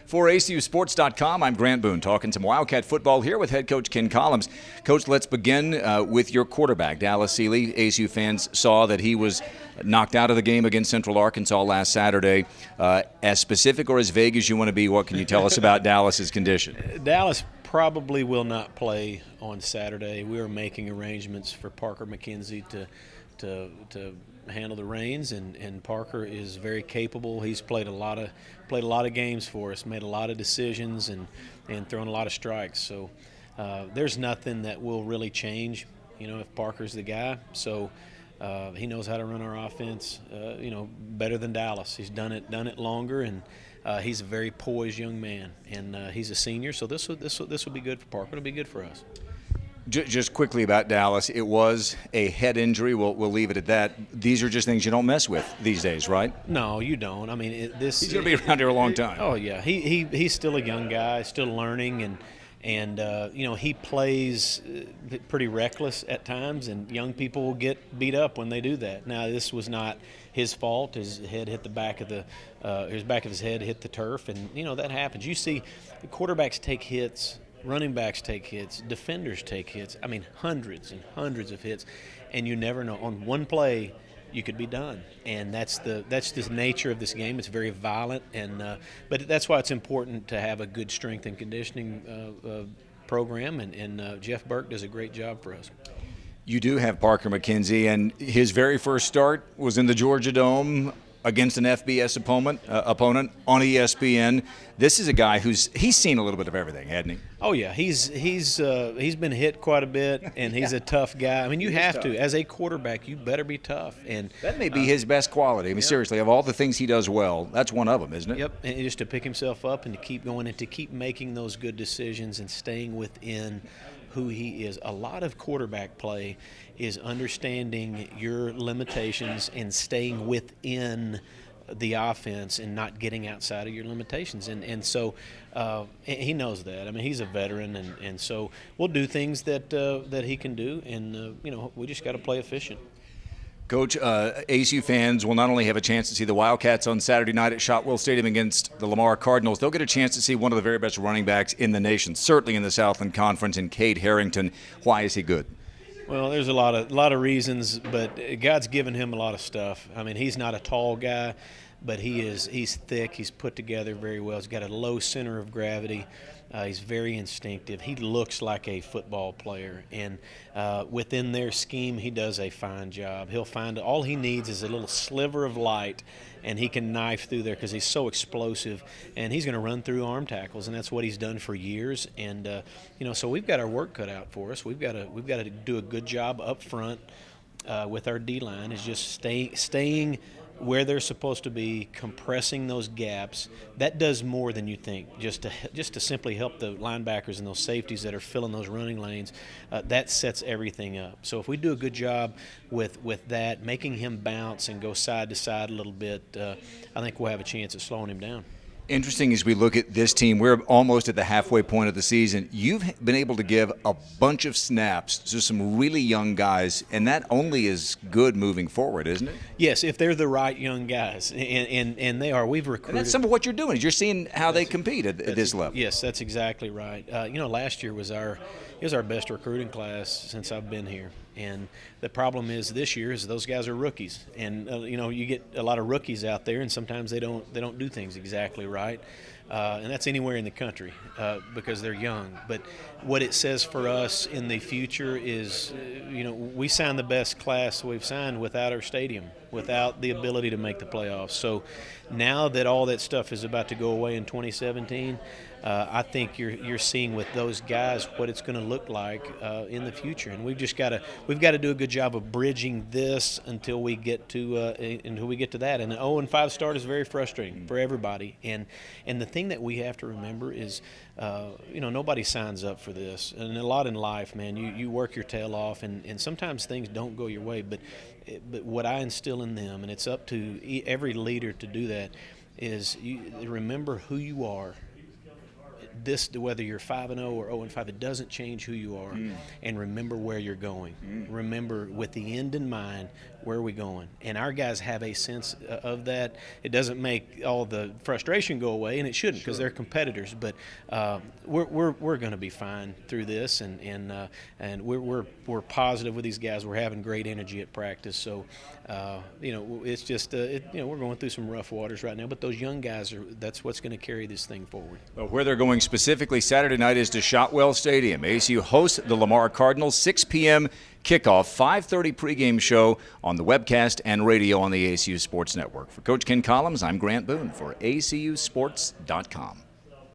For ACUSports.com, I'm Grant Boone, talking some Wildcat football here with head coach Ken Collums. Coach, let's begin with your quarterback, Dallas Seeley. ACU fans saw that he was knocked out of the game against Central Arkansas last Saturday. As specific or as vague as you want to be, what can you tell us about Dallas's condition? Dallas probably will not play on Saturday. We are making arrangements for Parker Mackenzie to handle the reins, and Parker is very capable. He's played a lot of games for us, made a lot of decisions, and thrown a lot of strikes. So there's nothing that will really change, if Parker's the guy. So he knows how to run our offense, better than Dallas. He's done it longer, and he's a very poised young man, and he's a senior. So this will be good for Parker. It'll be good for us. Just quickly about Dallas, it was a head injury. We'll leave it at that. These are just things you don't mess with these days, right? No, you don't. I mean, he's going to be around here a long time. Oh yeah, he's still a young guy, still learning, and he plays pretty reckless at times, and young people will get beat up when they do that. Now, this was not his fault. His head hit the back of his head hit the turf, and that happens. You see, quarterbacks take hits. Running backs take hits, defenders take hits. I mean, hundreds and hundreds of hits, and you never know. On one play, you could be done, and that's the nature of this game. It's very violent, but that's why it's important to have a good strength and conditioning program, and Jeff Burke does a great job for us. You do have Parker Mackenzie, and his very first start was in the Georgia Dome against an FBS opponent on ESPN. This is a guy he's seen a little bit of everything, hasn't he? Oh yeah, he's been hit quite a bit, and he's a tough guy. I mean, you have to, as a quarterback, you better be tough. And that may be his best quality. I mean, seriously, of all the things he does well, that's one of them, isn't it? Yep, and just to pick himself up and to keep going and to keep making those good decisions and staying within who he is. A lot of quarterback play is understanding your limitations and staying within the offense and not getting outside of your limitations. And so he knows that. I mean, he's a veteran, and so we'll do things that he can do, and we just got to play efficient. Coach, ACU fans will not only have a chance to see the Wildcats on Saturday night at Shotwell Stadium against the Lamar Cardinals, they'll get a chance to see one of the very best running backs in the nation, certainly in the Southland Conference, in Cade Harrington. Why is he good? Well, there's a lot of reasons, but God's given him a lot of stuff. I mean, he's not a tall guy, but he's thick. He's put together very well. He's got a low center of gravity. He's very instinctive. He looks like a football player, and within their scheme, he does a fine job. He'll find all he needs is a little sliver of light, and he can knife through there because he's so explosive, and he's going to run through arm tackles, and that's what he's done for years. And so we've got our work cut out for us. We've got to do a good job up front with our D-line, is just staying where they're supposed to be, compressing those gaps. That does more than you think, just to simply help the linebackers and those safeties that are filling those running lanes. That sets everything up. So if we do a good job with that, making him bounce and go side to side a little bit, I think we'll have a chance at slowing him down. Interesting as we look at this team, we're almost at the halfway point of the season. You've been able to give a bunch of snaps to some really young guys, and that only is good moving forward, isn't it? Yes, if they're the right young guys, and they are. We've recruited. And that's some of what you're doing. Is you're seeing how they compete at this level. Yes, that's exactly right. Last year was our best recruiting class since I've been here. And the problem is this year is those guys are rookies, and you get a lot of rookies out there, and sometimes they don't do things exactly right, and that's anywhere in the country because they're young. But what it says for us in the future is, we signed the best class we've signed without our stadium, without the ability to make the playoffs. So now that all that stuff is about to go away in 2017. I think you're seeing with those guys what it's going to look like in the future, and we've got to do a good job of bridging this until we get to that. And an 0-5 start is very frustrating for everybody. And the thing that we have to remember is, nobody signs up for this, and a lot in life, man. You work your tail off, and sometimes things don't go your way. But what I instill in them, and it's up to every leader to do that, is you remember who you are. Whether you're 5-0 or 0-5, it doesn't change who you are. And remember where you're going. Remember, with the end in mind, where are we going? And our guys have a sense of that. It doesn't make all the frustration go away, and it shouldn't, because they're competitors. But we're going to be fine through this, and we're positive with these guys. We're having great energy at practice. So it's just we're going through some rough waters right now. But those young guys that's what's going to carry this thing forward. Well, where they're going specifically Saturday night is to Shotwell Stadium. ACU hosts the Lamar Cardinals, 6 p.m. kickoff, 5:30 pregame show on the webcast and radio on the ACU Sports Network. For Coach Ken Collums, I'm Grant Boone for ACUSports.com.